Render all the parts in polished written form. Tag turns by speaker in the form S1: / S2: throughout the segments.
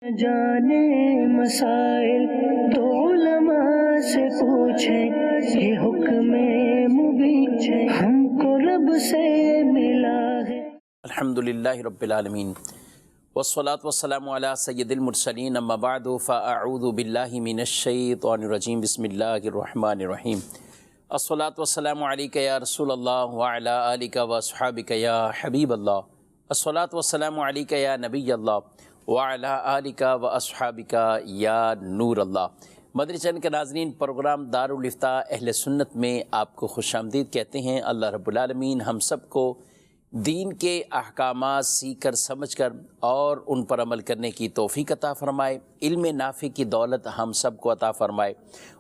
S1: جانے مسائل تو علماء سے پوچھیں، یہ حکم مبین ہم کو رب سے ملا ہے۔
S2: الحمدللہ رب العالمین والصلاة والسلام علی سید المرسلین، اما بعد فاعوذ باللہ من الشیطان الرجیم، بسم اللہ الرحمن الرحیم۔ الصلاة والسلام علیک یا رسول اللہ وعلی آلک واصحابک یا حبیب اللہ، الصلاة والسلام علیک یا نبی اللہ وعلی آلک واصحابک یا نور اللہ۔ مدنی چینل کے ناظرین، پروگرام دارالافتاء اہل سنت میں آپ کو خوش آمدید کہتے ہیں۔ اللہ رب العالمین ہم سب کو دین کے احکامات سیکھ کر سمجھ کر اور ان پر عمل کرنے کی توفیق عطا فرمائے، علم نافع کی دولت ہم سب کو عطا فرمائے،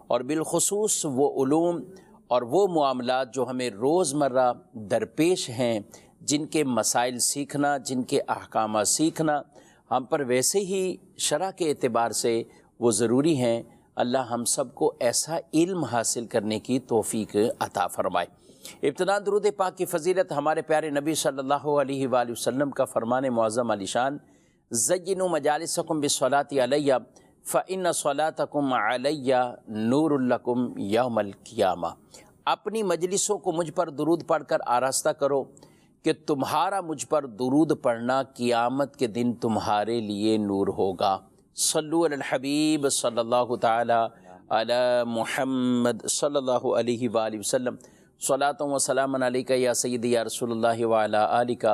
S2: اور بالخصوص وہ علوم اور وہ معاملات جو ہمیں روزمرہ درپیش ہیں، جن کے مسائل سیکھنا، جن کے احکامات سیکھنا ہم پر ویسے ہی شرع کے اعتبار سے وہ ضروری ہیں، اللہ ہم سب کو ایسا علم حاصل کرنے کی توفیق عطا فرمائے۔ ابتداء درود پاک کی فضیلت ہمارے پیارے نبی صلی اللہ علیہ وآلہ وسلم کا فرمان معظم علی شان، زینوا مجالسکم بالصلاۃ علیہ فإن صلاتکم علیہ نور لکم یوم القیامہ۔ اپنی مجلسوں کو مجھ پر درود پڑھ کر آراستہ کرو کہ تمہارا مجھ پر درود پڑھنا قیامت کے دن تمہارے لیے نور ہوگا۔ صلو علی الحبیب صلی اللہ تعالی علی محمد صلی اللہ علیہ وآلہ وسلم۔ صلاۃ و سلام علیک یا سیدی یا رسول اللہ وعلی آلک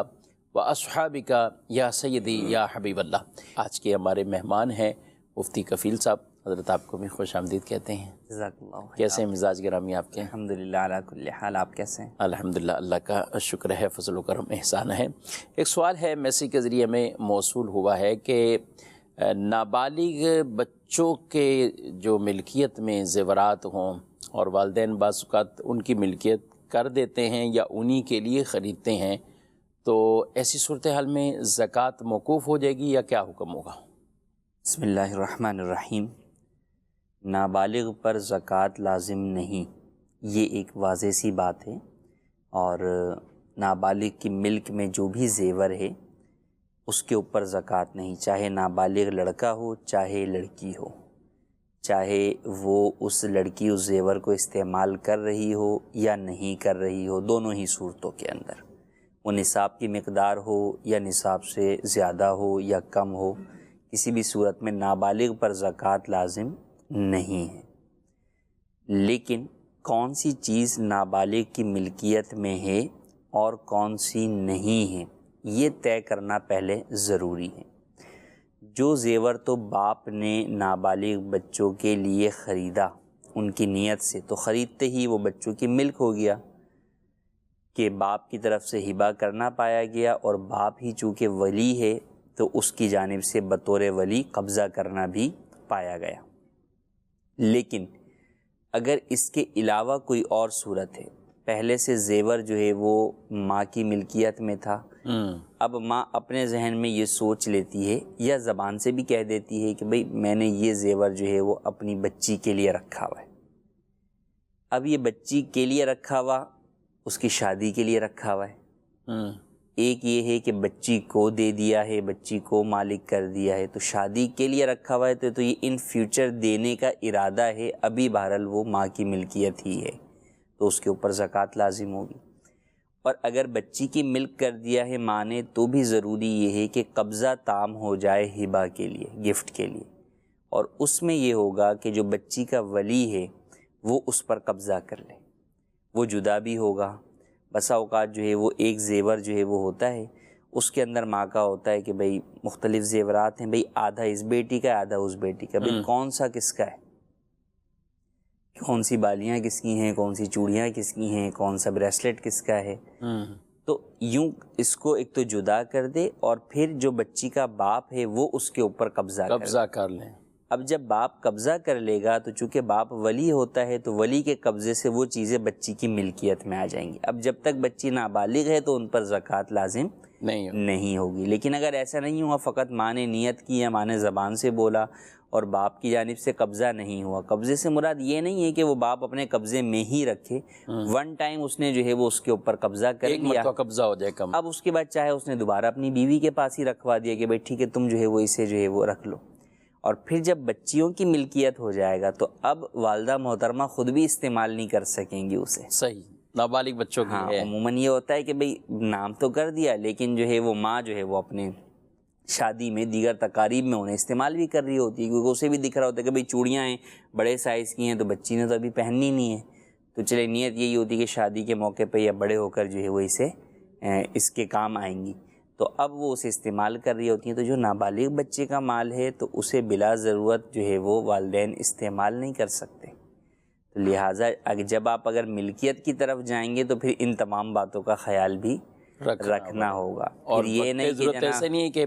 S2: و اصحابک یا سیدی یا حبیب اللہ۔ آج کے ہمارے مہمان ہیں مفتی کفیل صاحب، حضرت آپ کو بھی خوش آمدید کہتے ہیں۔
S3: جزاک اللہ خیر۔
S2: کیسے ہیں مزاج گرامی آپ کے؟
S3: الحمدللہ علی کل حال، آپ کیسے ہیں؟
S2: الحمدللہ، اللہ کا شکر ہے، فضل و کرم احسان ہے۔ ایک سوال ہے میسیج کے ذریعے میں موصول ہوا ہے کہ نابالغ بچوں کے جو ملکیت میں زیورات ہوں اور والدین بعض اوقات ان کی ملکیت کر دیتے ہیں یا انہی کے لیے خریدتے ہیں، تو ایسی صورتحال میں زکوٰۃ موقوف ہو جائے گی یا کیا حکم ہوگا؟
S3: بسم اللہ الرحمن الرحیم۔ نابالغ پر زکوٰۃ لازم نہیں، یہ ایک واضح سی بات ہے، اور نابالغ کی ملک میں جو بھی زیور ہے اس کے اوپر زکوٰۃ نہیں، چاہے نابالغ لڑکا ہو چاہے لڑکی ہو، چاہے وہ اس لڑکی اس زیور کو استعمال کر رہی ہو یا نہیں کر رہی ہو، دونوں ہی صورتوں کے اندر، وہ نصاب کی مقدار ہو یا نصاب سے زیادہ ہو یا کم ہو، کسی بھی صورت میں نابالغ پر زکوٰۃ لازم نہیں ہے۔ لیکن کون سی چیز نابالغ کی ملکیت میں ہے اور کون سی نہیں ہے، یہ طے کرنا پہلے ضروری ہے۔ جو زیور تو باپ نے نابالغ بچوں کے لیے خریدا ان کی نیت سے، تو خریدتے ہی وہ بچوں کی ملک ہو گیا کہ باپ کی طرف سے ہبہ کرنا پایا گیا، اور باپ ہی چونکہ ولی ہے تو اس کی جانب سے بطور ولی قبضہ کرنا بھی پایا گیا۔ لیکن اگر اس کے علاوہ کوئی اور صورت ہے، پہلے سے زیور جو ہے وہ ماں کی ملکیت میں تھا، اب ماں اپنے ذہن میں یہ سوچ لیتی ہے یا زبان سے بھی کہہ دیتی ہے کہ بھئی میں نے یہ زیور جو ہے وہ اپنی بچی کے لیے رکھا ہوا ہے۔ اب یہ بچی کے لیے رکھا ہوا، اس کی شادی کے لیے رکھا ہوا ہے۔ ایک یہ ہے کہ بچی کو دے دیا ہے، بچی کو مالک کر دیا ہے، تو شادی کے لیے رکھا ہوا ہے تو یہ ان فیوچر دینے کا ارادہ ہے، ابھی بہرحال وہ ماں کی ملکیت ہی ہے، تو اس کے اوپر زکوٰۃ لازم ہوگی۔ اور اگر بچی کی ملک کر دیا ہے ماں نے، تو بھی ضروری یہ ہے کہ قبضہ تام ہو جائے ہبہ کے لیے، گفٹ کے لیے، اور اس میں یہ ہوگا کہ جو بچی کا ولی ہے وہ اس پر قبضہ کر لے، وہ جدا بھی ہوگا۔ بسا اوقات جو ہے وہ ایک زیور جو ہے وہ ہوتا ہے، اس کے اندر ماں کا ہوتا ہے کہ بھئی مختلف زیورات ہیں، بھئی آدھا اس بیٹی کا ہے آدھا اس بیٹی کا، بھئی کون سا کس کا ہے، کون سی بالیاں کس کی ہیں، کون سی چوڑیاں کس کی ہیں، کون سا بریسلٹ کس کا ہے۔ تو یوں اس کو ایک تو جدا کر دے، اور پھر جو بچی کا باپ ہے وہ اس کے اوپر قبضہ
S2: کر لیں۔
S3: اب جب باپ قبضہ کر لے گا تو چونکہ باپ ولی ہوتا ہے، تو ولی کے قبضے سے وہ چیزیں بچی کی ملکیت میں آ جائیں گی۔ اب جب تک بچی نابالغ ہے تو ان پر زکوٰۃ لازم نہیں ہوگی۔ لیکن اگر ایسا نہیں ہوا، فقط ماں نے نیت کی یا ماں نے زبان سے بولا اور باپ کی جانب سے قبضہ نہیں ہوا، قبضے سے مراد یہ نہیں ہے کہ وہ باپ اپنے قبضے میں ہی رکھے، ون ٹائم اس نے جو ہے وہ اس کے اوپر قبضہ کر لیا،
S2: قبضہ ہو جائے کم،
S3: اب اس کے بعد چاہے اس نے دوبارہ اپنی بیوی کے پاس ہی رکھوا دیا کہ بھائی ٹھیک ہے تم جو ہے وہ اسے جو ہے وہ رکھ لو، اور پھر جب بچیوں کی ملکیت ہو جائے گا تو اب والدہ محترمہ خود بھی استعمال نہیں کر سکیں گی اسے.
S2: صحیح، نابالغ بچوں کی
S3: ہاں
S2: ہے.
S3: عموماً یہ ہوتا ہے کہ بھئی نام تو کر دیا لیکن جو ہے وہ ماں جو ہے وہ اپنے شادی میں دیگر تقاریب میں انہیں استعمال بھی کر رہی ہوتی ہے، کیونکہ اسے بھی دکھ رہا ہوتا ہے کہ بھئی چوڑیاں ہیں بڑے سائز کی ہیں تو بچی نے تو ابھی پہننی نہیں ہے، تو چلے نیت یہی ہوتی ہے کہ شادی کے موقع پہ یا بڑے ہو کر جو ہے وہ اسے اس کے کام آئیں گی، تو اب وہ اسے استعمال کر رہی ہوتی ہیں. تو جو نابالغ بچے کا مال ہے تو اسے بلا ضرورت جو ہے وہ والدین استعمال نہیں کر سکتے. تو لہٰذا جب آپ اگر ملکیت کی طرف جائیں گے تو پھر ان تمام باتوں کا خیال بھی رکھنا ہوگا.
S2: اور
S3: پھر یہ نہیں کہ
S2: ضرورت ایسے نہیں ہے کہ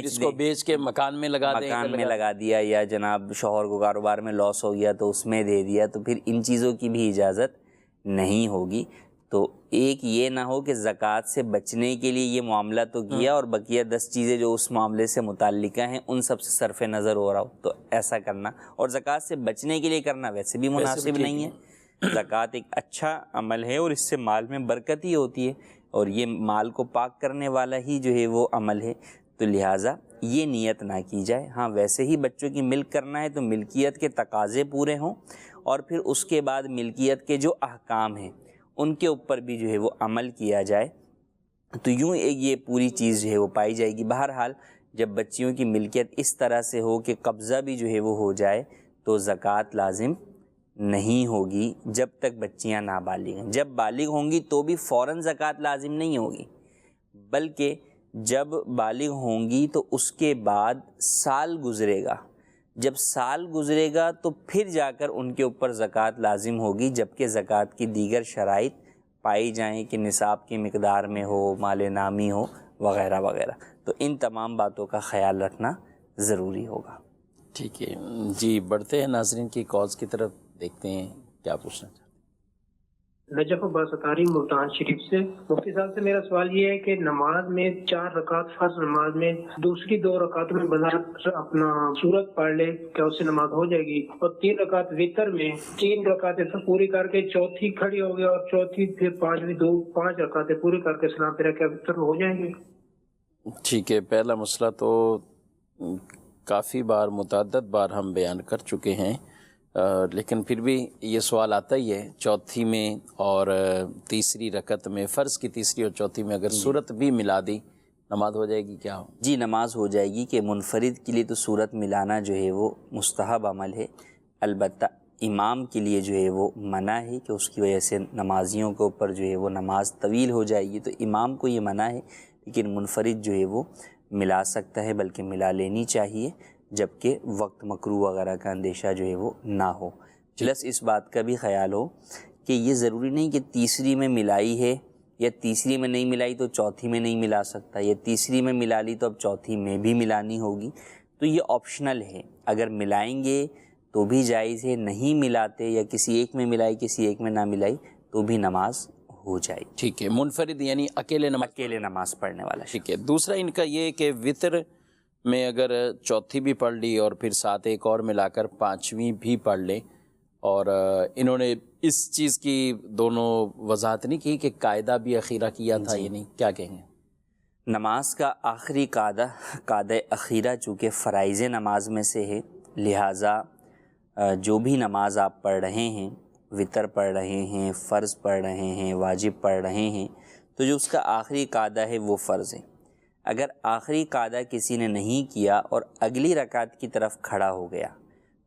S2: اس کو بیچ کے مکان میں لگا دیں،
S3: مکان میں لگا دیا یا جناب شوہر کو کاروبار میں لاس ہو گیا تو اس میں دے دیا، تو پھر ان چیزوں کی بھی اجازت نہیں ہوگی. تو ایک یہ نہ ہو کہ زکوٰۃ سے بچنے کے لیے یہ معاملہ تو کیا اور بقیہ 10 چیزیں جو اس معاملے سے متعلقہ ہیں ان سب سے صرف نظر ہو رہا ہو، تو ایسا کرنا اور زکوٰۃ سے بچنے کے لیے کرنا ویسے بھی مناسب نہیں ہے. زکوٰۃ ایک اچھا عمل ہے اور اس سے مال میں برکت ہی ہوتی ہے اور یہ مال کو پاک کرنے والا ہی جو ہے وہ عمل ہے، تو لہٰذا یہ نیت نہ کی جائے. ہاں ویسے ہی بچوں کی ملک کرنا ہے تو ملکیت کے تقاضے پورے ہوں اور پھر اس کے بعد ملکیت کے جو احکام ہیں ان کے اوپر بھی جو ہے وہ عمل کیا جائے، تو یوں یہ پوری چیز جو ہے وہ پائی جائے گی. بہرحال جب بچیوں کی ملکیت اس طرح سے ہو کہ قبضہ بھی جو ہے وہ ہو جائے تو زکوٰۃ لازم نہیں ہوگی جب تک بچیاں نابالغ ہیں. جب بالغ ہوں گی تو بھی فوراً زکوٰۃ لازم نہیں ہوگی، بلکہ جب بالغ ہوں گی تو اس کے بعد سال گزرے گا، جب سال گزرے گا تو پھر جا کر ان کے اوپر زکوٰۃ لازم ہوگی، جبکہ زکوٰۃ کی دیگر شرائط پائی جائیں کہ نصاب کی مقدار میں ہو، مال نامی ہو وغیرہ وغیرہ. تو ان تمام باتوں کا خیال رکھنا ضروری ہوگا.
S2: ٹھیک ہے جی، بڑھتے ہیں ناظرین کی کالز کی طرف، دیکھتے ہیں کیا پوچھنا چاہتے ہیں.
S4: نجف عباس اتاری ملتان شریف سے. مفتی صاحب سے میرا سوال یہ ہے کہ نماز میں 4 رکعت فرض نماز میں دوسری 2 رکعتوں میں بنا اپنا سورت پڑھ لے کیا اس سے نماز ہو جائے گی؟ اور 3 رکعت وتر میں 3 رکعتیں پوری کر کے چوتھی کھڑی ہو گئی اور چوتھی پھر 5 رکعتیں پوری کر کے سلام پھیرا، کیا وتر ہو جائیں گے؟
S2: ٹھیک ہے، پہلا مسئلہ تو کافی بار متعدد بار ہم بیان کر چکے ہیں، لیکن پھر بھی یہ سوال آتا ہی ہے. چوتھی میں اور تیسری رکعت میں، فرض کی تیسری اور چوتھی میں اگر صورت بھی ملا دی نماز ہو جائے گی کیا؟
S3: جی نماز ہو جائے گی. کہ منفرد کے لیے تو صورت ملانا جو ہے وہ مستحب عمل ہے، البتہ امام کے لیے جو ہے وہ منع ہے کہ اس کی وجہ سے نمازیوں کے اوپر جو ہے وہ نماز طویل ہو جائے گی، تو امام کو یہ منع ہے. لیکن منفرد جو ہے وہ ملا سکتا ہے، بلکہ ملا لینی چاہیے جبکہ وقت مکروہ وغیرہ کا اندیشہ جو ہے وہ نہ ہو. پلس اس بات کا بھی خیال ہو کہ یہ ضروری نہیں کہ تیسری میں ملائی ہے یا تیسری میں نہیں ملائی تو چوتھی میں نہیں ملا سکتا، یا تیسری میں ملا لی تو اب چوتھی میں بھی ملانی ہوگی. تو یہ آپشنل ہے، اگر ملائیں گے تو بھی جائز ہے، نہیں ملاتے یا کسی ایک میں ملائی کسی ایک میں نہ ملائی تو بھی نماز ہو جائے.
S2: ٹھیک ہے، منفرد یعنی اکیلے
S3: نماز پڑھنے والا.
S2: ٹھیک ہے. دوسرا ان کا یہ کہ وطر میں اگر چوتھی بھی پڑھ لی اور پھر ساتھ ایک اور ملا کر 5ویں بھی پڑھ لے، اور انہوں نے اس چیز کی دونوں وضاحت نہیں کی کہ قاعدہ بھی اخیرہ کیا تھا، یہ نہیں کیا کہیں گے؟
S3: نماز کا آخری قاعدہ اخیرہ چونکہ فرائض نماز میں سے ہے، لہٰذا جو بھی نماز آپ پڑھ رہے ہیں، وطر پڑھ رہے ہیں، فرض پڑھ رہے ہیں، واجب پڑھ رہے ہیں، تو جو اس کا آخری قاعدہ ہے وہ فرض ہے. اگر آخری قاعدہ کسی نے نہیں کیا اور اگلی رکعت کی طرف کھڑا ہو گیا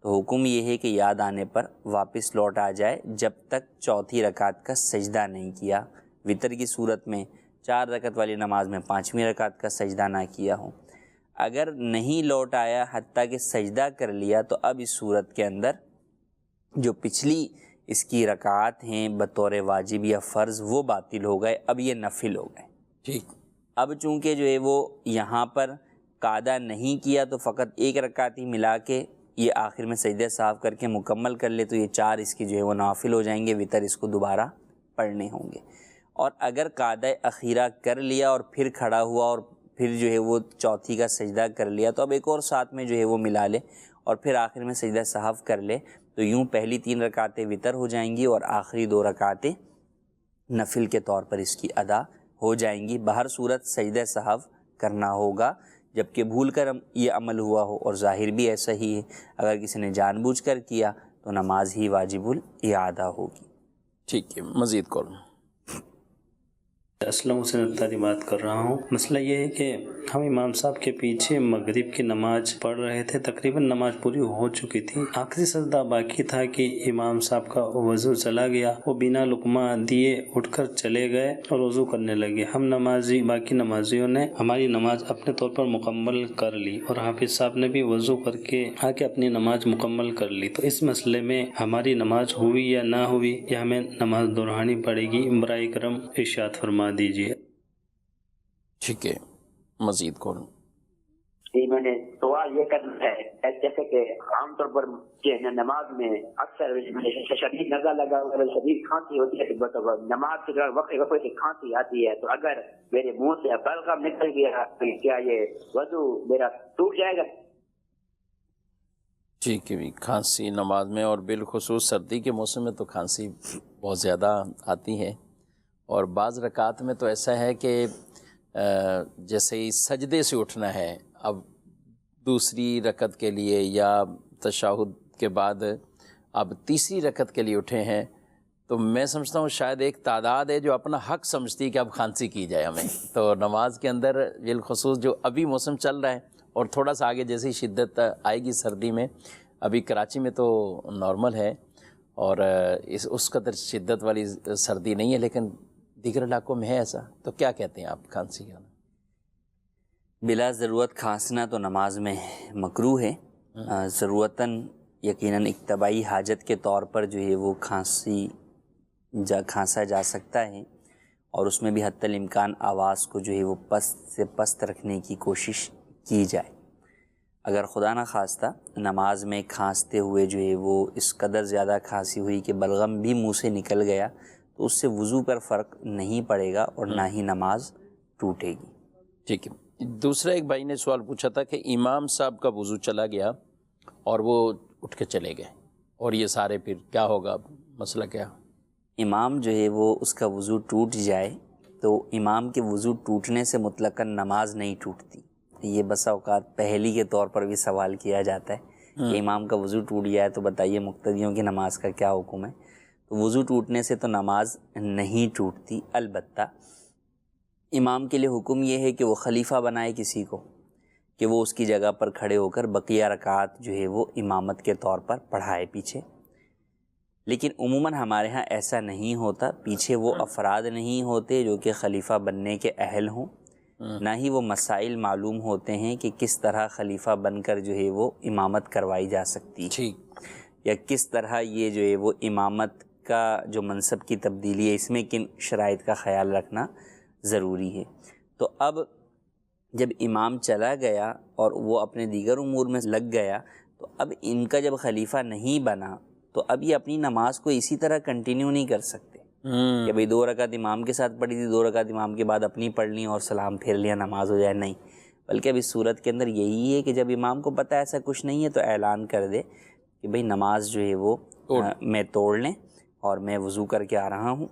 S3: تو حکم یہ ہے کہ یاد آنے پر واپس لوٹ آ جائے جب تک چوتھی رکعت کا سجدہ نہیں کیا. وطر کی صورت میں 4 رکعت والی نماز میں 5ویں رکعت کا سجدہ نہ کیا ہو. اگر نہیں لوٹ آیا حتیٰ کہ سجدہ کر لیا تو اب اس صورت کے اندر جو پچھلی اس کی رکعات ہیں بطور واجب یا فرض وہ باطل ہو گئے، اب یہ نفل ہو گئے.
S2: ٹھیک.
S3: اب چونکہ جو ہے وہ یہاں پر قاعدہ نہیں کیا تو فقط ایک رکعت ہی ملا کے یہ آخر میں سجدہ صاف کر کے مکمل کر لے تو یہ 4 اس کی جو ہے وہ نافل ہو جائیں گے، وطر اس کو دوبارہ پڑھنے ہوں گے. اور اگر قاعدہ اخیرہ کر لیا اور پھر کھڑا ہوا اور پھر جو ہے وہ چوتھی کا سجدہ کر لیا تو اب ایک اور ساتھ میں جو ہے وہ ملا لے اور پھر آخر میں سجدہ صاف کر لے تو یوں پہلی 3 رکعتیں وطر ہو جائیں گی اور آخری 2 رکعتیں نفل کے طور پر اس کی ادا ہو جائیں گی. بہر صورت سجدہ صاحب کرنا ہوگا جبکہ بھول کر یہ عمل ہوا ہو، اور ظاہر بھی ایسا ہی ہے، اگر کسی نے جان بوجھ کر کیا تو نماز ہی واجب الاعادہ ہوگی۔
S2: ٹھیک ہے، مزید کال۔
S5: اسلم حسین اختاری بات کر رہا ہوں۔ مسئلہ یہ ہے کہ ہم امام صاحب کے پیچھے مغرب کی نماز پڑھ رہے تھے، تقریباً نماز پوری ہو چکی تھی، آخری سجدہ باقی تھا کہ امام صاحب کا وضو چلا گیا، وہ بنا لقمہ دیے اٹھ کر چلے گئے اور وضو کرنے لگے۔ ہم باقی نمازیوں نے ہماری نماز اپنے طور پر مکمل کر لی، اور حافظ صاحب نے بھی وضو کر کے آ کے اپنی نماز مکمل کر لی۔ تو اس مسئلے میں ہماری نماز ہوئی یا نہ ہوئی، یا ہمیں نماز دہرانی پڑے گی؟ برائے کرم ارشاد فرما دیجیے۔
S2: ٹھیک ہے، مزید کال۔
S6: جی، میں نے سوال یہ کرنا ہے، جیسے کہ عام طور پر نماز میں اکثر شدید نزلہ لگا ہوا، شدید کھانسی ہوتی ہے، تو نماز کے دوران وقفے سے کھانسی آتی ہے، تو اگر میرے منہ سے بلغم نکل گیا تو کیا یہ وضو میرا ٹوٹ جائے گا؟
S2: ٹھیک ہے بھی، کھانسی نماز میں، اور بالخصوص سردی کے موسم میں تو کھانسی بہت زیادہ آتی ہے، اور بعض رکعات میں تو ایسا ہے کہ جیسے ہی سجدے سے اٹھنا ہے، اب دوسری رکعت کے لیے یا تشہد کے بعد اب تیسری رکعت کے لیے اٹھے ہیں، تو میں سمجھتا ہوں شاید ایک تعداد ہے جو اپنا حق سمجھتی ہے کہ اب کھانسی کی جائے ہمیں، تو نماز کے اندر بالخصوص جو ابھی موسم چل رہا ہے، اور تھوڑا سا آگے جیسے شدت آئے گی سردی میں، ابھی کراچی میں تو نارمل ہے اور اس قدر شدت والی سردی نہیں ہے، لیکن دیگر علاقوں میں ہے ایسا، تو کیا کہتے ہیں آپ کھانسی کا؟
S3: بلا ضرورت کھانسنا تو نماز میں مکروہ ہے، ضرورتاً یقیناً اجتماعی حاجت کے طور پر جو ہے وہ کھانسا جا سکتا ہے، اور اس میں بھی حتی الامکان آواز کو جو ہے وہ پست سے پست رکھنے کی کوشش کی جائے۔ اگر خدا نہ خواستہ نماز میں کھانستے ہوئے جو ہے وہ اس قدر زیادہ کھانسی ہوئی کہ بلغم بھی منہ سے نکل گیا، تو اس سے وضو پر فرق نہیں پڑے گا اور نہ ہی نماز ٹوٹے گی۔
S2: ٹھیک ہے، دوسرا ایک بھائی نے سوال پوچھا تھا کہ امام صاحب کا وضو چلا گیا اور وہ اٹھ کے چلے گئے، اور یہ سارے پھر کیا ہوگا، مسئلہ کیا؟
S3: امام جو ہے وہ اس کا وضو ٹوٹ جائے تو امام کے وضو ٹوٹنے سے مطلقاً نماز نہیں ٹوٹتی۔ یہ بسا اوقات پہلی کے طور پر بھی سوال کیا جاتا ہے کہ امام کا وضو ٹوٹ جائے تو بتائیے مقتدیوں کی نماز کا کیا حکم ہے؟ تو وضو ٹوٹنے سے تو نماز نہیں ٹوٹتی، البتہ امام کے لیے حکم یہ ہے کہ وہ خلیفہ بنائے کسی کو کہ وہ اس کی جگہ پر کھڑے ہو کر بقیہ رکعات جو ہے وہ امامت کے طور پر پڑھائے پیچھے۔ لیکن عموماً ہمارے ہاں ایسا نہیں ہوتا، پیچھے وہ افراد نہیں ہوتے جو کہ خلیفہ بننے کے اہل ہوں، نہ ہی وہ مسائل معلوم ہوتے ہیں کہ کس طرح خلیفہ بن کر جو ہے وہ امامت کروائی جا سکتی ہے، یا کس طرح یہ جو ہے وہ امامت کا جو منصب کی تبدیلی ہے اس میں کن شرائط کا خیال رکھنا ضروری ہے۔ تو اب جب امام چلا گیا اور وہ اپنے دیگر امور میں لگ گیا، تو اب ان کا جب خلیفہ نہیں بنا تو اب یہ اپنی نماز کو اسی طرح کنٹینیو نہیں کر سکتے کہ بھئی 2 رکعت امام کے ساتھ پڑھی تھی، 2 رکعت امام کے بعد اپنی پڑھ لی اور سلام پھیر لیا، نماز ہو جائے، نہیں، بلکہ اب اس صورت کے اندر یہی ہے کہ جب امام کو پتہ ایسا کچھ نہیں ہے تو اعلان کر دے کہ بھئی نماز جو ہے وہ میں توڑ لیں اور میں وضو کر کے آ رہا ہوں،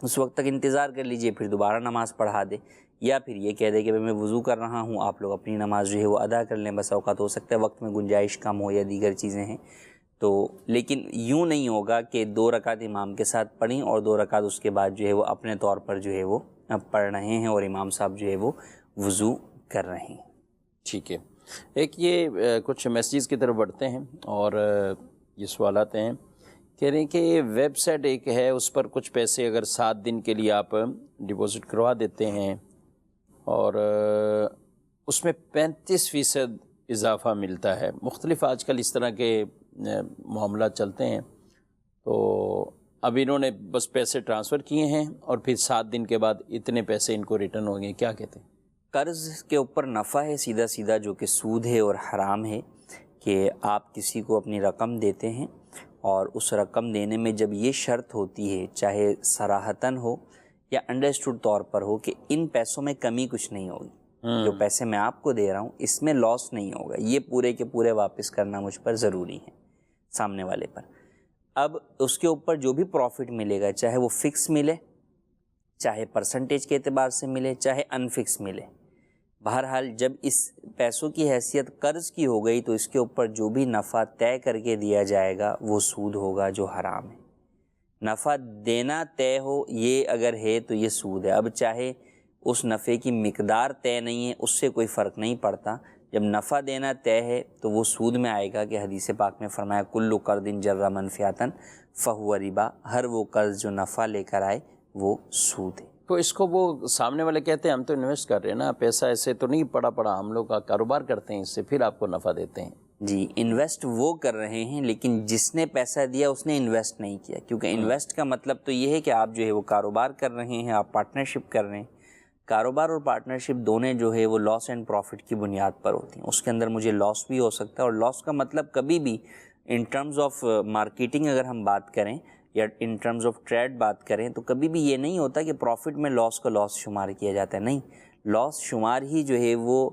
S3: اس وقت تک انتظار کر لیجئے، پھر دوبارہ نماز پڑھا دے، یا پھر یہ کہہ دے کہ میں وضو کر رہا ہوں، آپ لوگ اپنی نماز جو ہے وہ ادا کر لیں، بس اوقات ہو سکتا ہے وقت میں گنجائش کم ہو یا دیگر چیزیں ہیں تو، لیکن یوں نہیں ہوگا کہ 2 رکعت امام کے ساتھ پڑھیں اور 2 رکعت اس کے بعد جو ہے وہ اپنے طور پر جو ہے وہ پڑھ رہے ہیں اور امام صاحب جو ہے وہ وضو کر رہے ہیں۔
S2: ٹھیک ہے، ایک یہ کچھ میسیجز کی طرف بڑھتے ہیں اور یہ سوالات ہیں، کہہ رہے ہیں کہ ویب سائٹ ایک ہے، اس پر کچھ پیسے اگر 7 دن کے لیے آپ ڈپازٹ کروا دیتے ہیں اور اس میں 35% اضافہ ملتا ہے، مختلف آج کل اس طرح کے معاملات چلتے ہیں، تو اب انہوں نے بس پیسے ٹرانسفر کیے ہیں اور پھر 7 دن کے بعد اتنے پیسے ان کو ریٹرن ہوں گے، کیا کہتے ہیں؟
S3: قرض کے اوپر نفع ہے سیدھا سیدھا، جو کہ سود ہے اور حرام ہے، کہ آپ کسی کو اپنی رقم دیتے ہیں اور اس رقم دینے میں جب یہ شرط ہوتی ہے، چاہے صراحتاً ہو یا انڈرسٹوڈ طور پر ہو، کہ ان پیسوں میں کمی کچھ نہیں ہوگی، جو پیسے میں آپ کو دے رہا ہوں اس میں لاس نہیں ہوگا، یہ پورے کے پورے واپس کرنا مجھ پر ضروری ہے سامنے والے پر۔ اب اس کے اوپر جو بھی پروفٹ ملے گا، چاہے وہ فکس ملے، چاہے پرسنٹیج کے اعتبار سے ملے، چاہے ان فکس ملے، بہرحال جب اس پیسوں کی حیثیت قرض کی ہو گئی تو اس کے اوپر جو بھی نفع طے کر کے دیا جائے گا وہ سود ہوگا جو حرام ہے. نفع دینا طے ہو یہ اگر ہے تو یہ سود ہے. اب چاہے اس نفع کی مقدار طے نہیں ہے اس سے کوئی فرق نہیں پڑتا. جب نفع دینا طے ہے تو وہ سود میں آئے گا کہ حدیث پاک میں فرمایا کل قرض جر منفیاتن فہو ربا، ہر وہ قرض جو نفع لے کر آئے وہ سود ہے.
S2: تو اس کو وہ سامنے والے کہتے ہیں ہم تو انویسٹ کر رہے ہیں نا، پیسہ ایسے تو نہیں پڑا ہم لوگ کا کاروبار کرتے ہیں اس سے، پھر آپ کو نفع دیتے ہیں.
S3: جی انویسٹ وہ کر رہے ہیں لیکن جس نے پیسہ دیا اس نے انویسٹ نہیں کیا، کیونکہ انویسٹ کا مطلب تو یہ ہے کہ آپ جو ہے وہ کاروبار کر رہے ہیں، آپ پارٹنرشپ کر رہے ہیں. کاروبار اور پارٹنرشپ دونوں جو ہے وہ لاس اینڈ پروفٹ کی بنیاد پر ہوتی ہیں. اس کے اندر مجھے لاس بھی ہو سکتا ہے، اور لاس کا مطلب کبھی بھی ان ٹرمز آف مارکیٹنگ اگر ہم بات کریں یا ان ٹرمز آف ٹریڈ بات کریں تو کبھی بھی یہ نہیں ہوتا کہ پروفٹ میں لاس کو لاس شمار کیا جاتا ہے. نہیں، لاس شمار ہی جو ہے وہ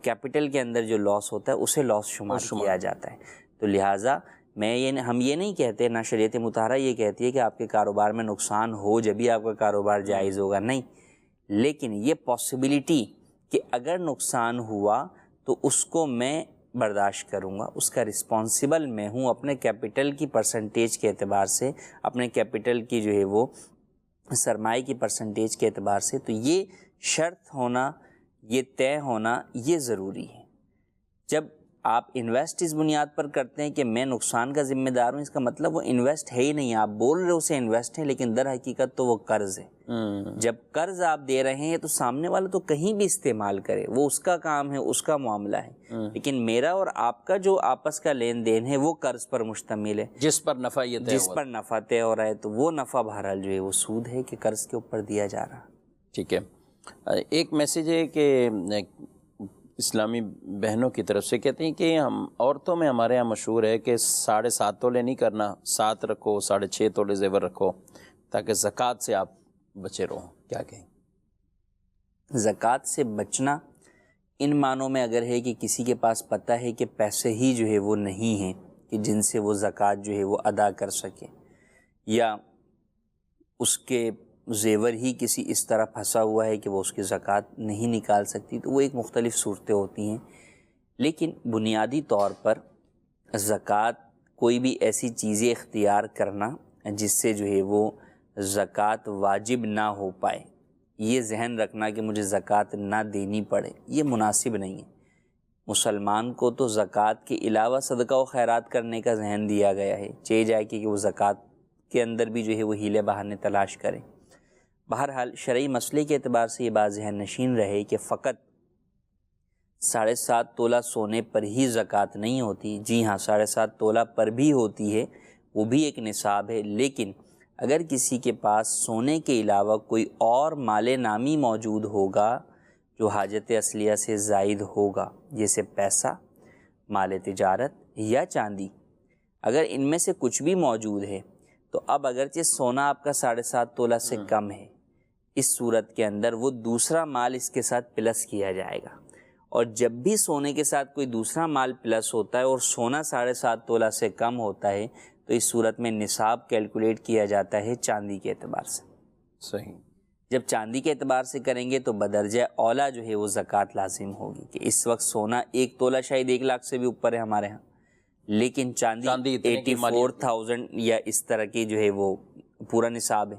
S3: کیپٹل کے اندر جو لاس ہوتا ہے اسے لاس شمار کیا جاتا ہے. تو لہٰذا ہم یہ نہیں کہتے، نہ شریعت مطہرہ یہ کہتی ہے کہ آپ کے کاروبار میں نقصان ہو جبھی آپ کا کاروبار جائز ہوگا، نہیں، لیکن یہ پاسبلٹی کہ اگر نقصان ہوا تو اس کو میں برداشت کروں گا، اس کا رسپانسبل میں ہوں اپنے کیپٹل کی پرسنٹیج کے اعتبار سے، اپنے کیپٹل کی جو ہے وہ سرمائے کی پرسنٹیج کے اعتبار سے. تو یہ شرط ہونا، یہ طے ہونا یہ ضروری ہے. جب آپ انویسٹ اس بنیاد پر کرتے ہیں کہ میں نقصان کا ذمہ دار ہوں، اس کا مطلب وہ انویسٹ ہے ہی نہیں. آپ بول رہے ہو اسے انویسٹ ہے لیکن در حقیقت تو وہ قرض ہے. جب قرض آپ دے رہے ہیں تو سامنے والا تو کہیں بھی استعمال کرے، وہ اس کا کام ہے، اس کا معاملہ ہے، لیکن میرا اور آپ کا جو آپس کا لین دین ہے وہ قرض پر مشتمل ہے،
S2: جس پر نفع یہ
S3: جس پر نفع طے ہو رہا ہے. تو وہ نفع بہرحال جو ہے وہ سود ہے کہ قرض کے اوپر دیا جا رہا.
S2: ٹھیک ہے. ایک میسیج ہے کہ اسلامی بہنوں کی طرف سے کہتے ہیں کہ ہم عورتوں میں ہمارے ہاں مشہور ہے کہ 7.5 تولے نہیں کرنا، 7 رکھو، 6.5 تولے زیور رکھو تاکہ زکوٰۃ سے آپ بچے رہو. کیا کہیں؟
S3: زکوٰۃ سے بچنا ان معنوں میں اگر ہے کہ کسی کے پاس پتہ ہے کہ پیسے ہی جو ہے وہ نہیں ہیں کہ جن سے وہ زکوٰۃ جو ہے وہ ادا کر سکے، یا اس کے زیور ہی کسی اس طرح پھنسا ہوا ہے کہ وہ اس کی زکوٰۃ نہیں نکال سکتی، تو وہ ایک مختلف صورتیں ہوتی ہیں. لیکن بنیادی طور پر زکوٰۃ کوئی بھی ایسی چیزیں اختیار کرنا جس سے جو ہے وہ زکوٰۃ واجب نہ ہو پائے، یہ ذہن رکھنا کہ مجھے زکوٰۃ نہ دینی پڑے، یہ مناسب نہیں ہے. مسلمان کو تو زکوٰۃ کے علاوہ صدقہ و خیرات کرنے کا ذہن دیا گیا ہے، چاہے جائے کہ وہ زکوٰۃ کے اندر بھی جو ہے وہ ہیلے بہانے تلاش کریں. بہرحال شرعی مسئلے کے اعتبار سے یہ بات ذہن نشین رہے کہ فقط 7.5 تولہ سونے پر ہی زکوٰۃ نہیں ہوتی. جی ہاں، 7.5 تولہ پر بھی ہوتی ہے، وہ بھی ایک نصاب ہے. لیکن اگر کسی کے پاس سونے کے علاوہ کوئی اور مال نامی موجود ہوگا جو حاجت اصلیہ سے زائد ہوگا، جیسے پیسہ، مال تجارت یا چاندی، اگر ان میں سے کچھ بھی موجود ہے تو اب اگرچہ سونا آپ کا 7.5 تولہ سے کم ہے، اس صورت کے اندر وہ دوسرا مال اس کے ساتھ پلس کیا جائے گا. اور جب بھی سونے کے ساتھ کوئی دوسرا مال پلس ہوتا ہے اور سونا 7.5 تولہ سے کم ہوتا ہے تو اس صورت میں نصاب کیلکولیٹ کیا جاتا ہے چاندی کے اعتبار سے.
S2: صحیح.
S3: جب چاندی کے اعتبار سے کریں گے تو بدرجہ اولا جو ہے وہ زکوٰۃ لازم ہوگی. کہ اس وقت سونا 1 تولہ شاید 1 لاکھ سے بھی اوپر ہے ہمارے ہاں، لیکن چاندی 84,000 یا اس طرح کی جو ہے وہ پورا نصاب ہے.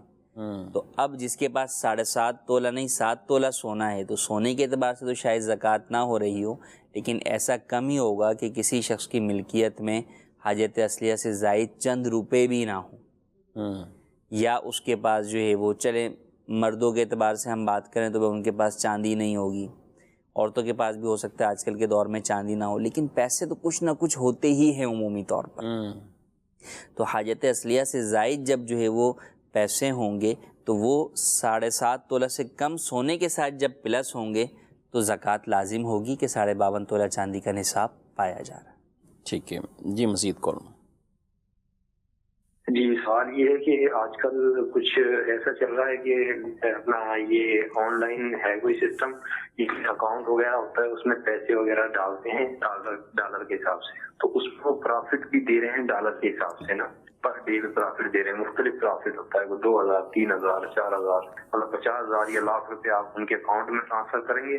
S3: تو اب جس کے پاس 7.5 تولہ نہیں 7 تولہ سونا ہے تو سونے کے اعتبار سے تو شاید زکوٰۃ نہ ہو رہی ہو، لیکن ایسا کم ہی ہوگا کہ کسی شخص کی ملکیت میں حاجت اصلیہ سے زائد چند روپے بھی نہ ہوں، یا اس کے پاس جو ہے وہ چلے مردوں کے اعتبار سے ہم بات کریں تو ان کے پاس چاندی نہیں ہوگی، عورتوں کے پاس بھی ہو سکتا ہے آج کل کے دور میں چاندی نہ ہو، لیکن پیسے تو کچھ نہ کچھ ہوتے ہی ہیں عمومی طور پر. تو حاجت اصلیہ سے زائد جب جو ہے وہ پیسے ہوں گے تو وہ 7.5 تولہ سے کم سونے کے ساتھ جب پلس ہوں گے تو زکوٰۃ لازم ہوگی کہ 52.5 تولہ چاندی کا نصاب پایا جا رہا ہے.
S2: ٹھیک ہے جی، مزید کال.
S7: جی سوال یہ ہے کہ آج کل کچھ ایسا چل رہا ہے کہ اپنا یہ آن لائن ہے کوئی سسٹم، اکاؤنٹ وغیرہ ہوتا ہے اس میں پیسے وغیرہ ڈالتے ہیں ڈالر کے حساب سے، تو اس کو پرافٹ بھی دے رہے ہیں ڈالر کے حساب سے نا، پر ڈے میں پرافٹ دے رہے ہیں، مختلف پرافٹ ہوتا ہے، 2,000 3,000 4,000 مطلب 50,000 یا لاکھ روپے آپ ان کے اکاؤنٹ میں ٹرانسفر کریں گے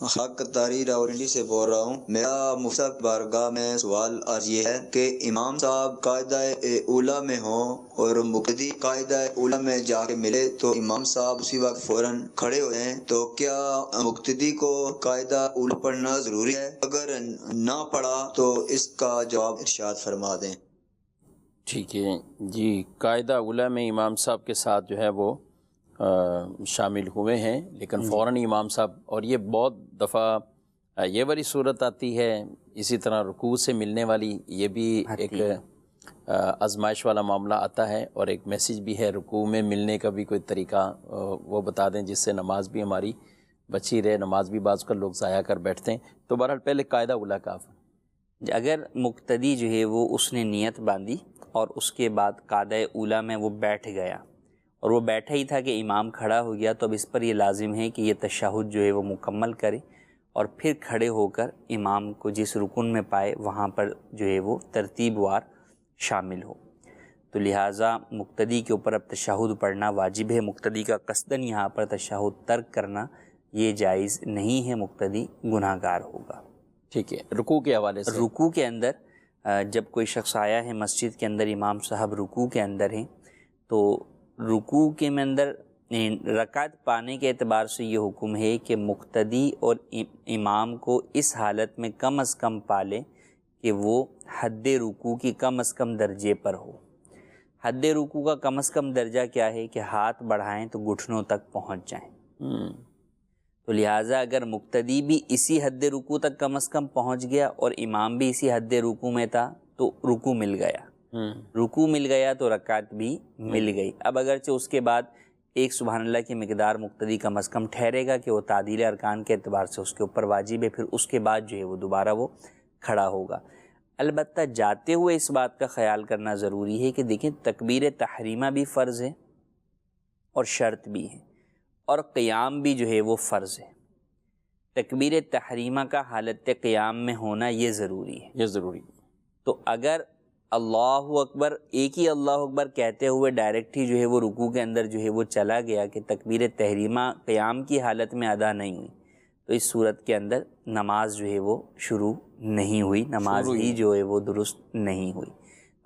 S8: خاک قطاری راولپنڈی سے بول رہا ہوں. میرا مفتی بارگاہ میں سوال آج یہ ہے کہ امام صاحب قاعدہ اولیٰ میں ہوں اور مقتدی قاعدہ اولیٰ میں جا کے ملے تو امام صاحب اسی وقت فوراً کھڑے ہو جائیں، تو کیا مقتدی کو قاعدہ اولیٰ پڑھنا ضروری ہے؟ اگر نہ پڑھا تو اس کا جواب ارشاد فرما دیں.
S2: ٹھیک ہے جی. قاعدہ اولیٰ میں امام صاحب کے ساتھ جو ہے وہ شامل ہوئے ہیں، لیکن فوراً امام صاحب، اور یہ بہت دفعہ یہ والی صورت آتی ہے، اسی طرح رکوع سے ملنے والی یہ بھی ایک آزمائش والا معاملہ آتا ہے، اور ایک میسیج بھی ہے رکوع میں ملنے کا بھی کوئی طریقہ وہ بتا دیں جس سے نماز بھی ہماری بچی رہے. نماز بھی بعض کا لوگ ضائع کر بیٹھتے ہیں. تو بہرحال پہلے قاعدہ اولیٰ کا
S3: اگر مقتدی جو ہے وہ اس نے نیت باندھی اور اس کے بعد قاعدہ اولیٰ میں وہ بیٹھ گیا اور وہ بیٹھا ہی تھا کہ امام کھڑا ہو گیا، تو اب اس پر یہ لازم ہے کہ یہ تشہد جو ہے وہ مکمل کرے اور پھر کھڑے ہو کر امام کو جس رکن میں پائے وہاں پر جو ہے وہ ترتیب وار شامل ہو. تو لہٰذا مقتدی کے اوپر اب تشہد پڑھنا واجب ہے. مقتدی کا قصداً یہاں پر تشہد ترک کرنا یہ جائز نہیں ہے، مقتدی گناہ گار ہوگا.
S2: ٹھیک ہے. رکوع کے حوالے سے،
S3: رکوع کے اندر جب کوئی شخص آیا ہے مسجد کے اندر، امام صاحب رکوع کے اندر ہیں، تو رکوع کے اندر رکعت پانے کے اعتبار سے یہ حکم ہے کہ مقتدی اور امام کو اس حالت میں کم از کم پالے کہ وہ حد رکوع کی کم از کم درجے پر ہو. حد رکوع کا کم از کم درجہ کیا ہے کہ ہاتھ بڑھائیں تو گھٹنوں تک پہنچ جائیں. تو لہٰذا اگر مقتدی بھی اسی حد رکوع تک کم از کم پہنچ گیا اور امام بھی اسی حد رکوع میں تھا تو رکوع مل گیا. رکوع مل گیا تو رکعت بھی مل گئی. اب اگرچہ اس کے بعد ایک سبحان اللہ کی مقدار مقتدی کم از کم ٹھہرے گا کہ وہ تعدیل ارکان کے اعتبار سے اس کے اوپر واجب ہے، پھر اس کے بعد جو ہے وہ دوبارہ وہ کھڑا ہوگا. البتہ جاتے ہوئے اس بات کا خیال کرنا ضروری ہے کہ دیکھیں تکبیر تحریمہ بھی فرض ہے اور شرط بھی ہے، اور قیام بھی جو ہے وہ فرض ہے. تکبیر تحریمہ کا حالت قیام میں ہونا یہ ضروری ہے،
S2: یہ ضروری.
S3: تو اگر اللہ اکبر ایک ہی اللہ اکبر کہتے ہوئے ڈائریکٹ ہی جو ہے وہ رکوع کے اندر جو ہے وہ چلا گیا کہ تکبیر تحریمہ قیام کی حالت میں ادا نہیں ہوئی، تو اس صورت کے اندر نماز جو ہے وہ شروع نہیں ہوئی، نماز ہی جو ہے وہ درست نہیں ہوئی.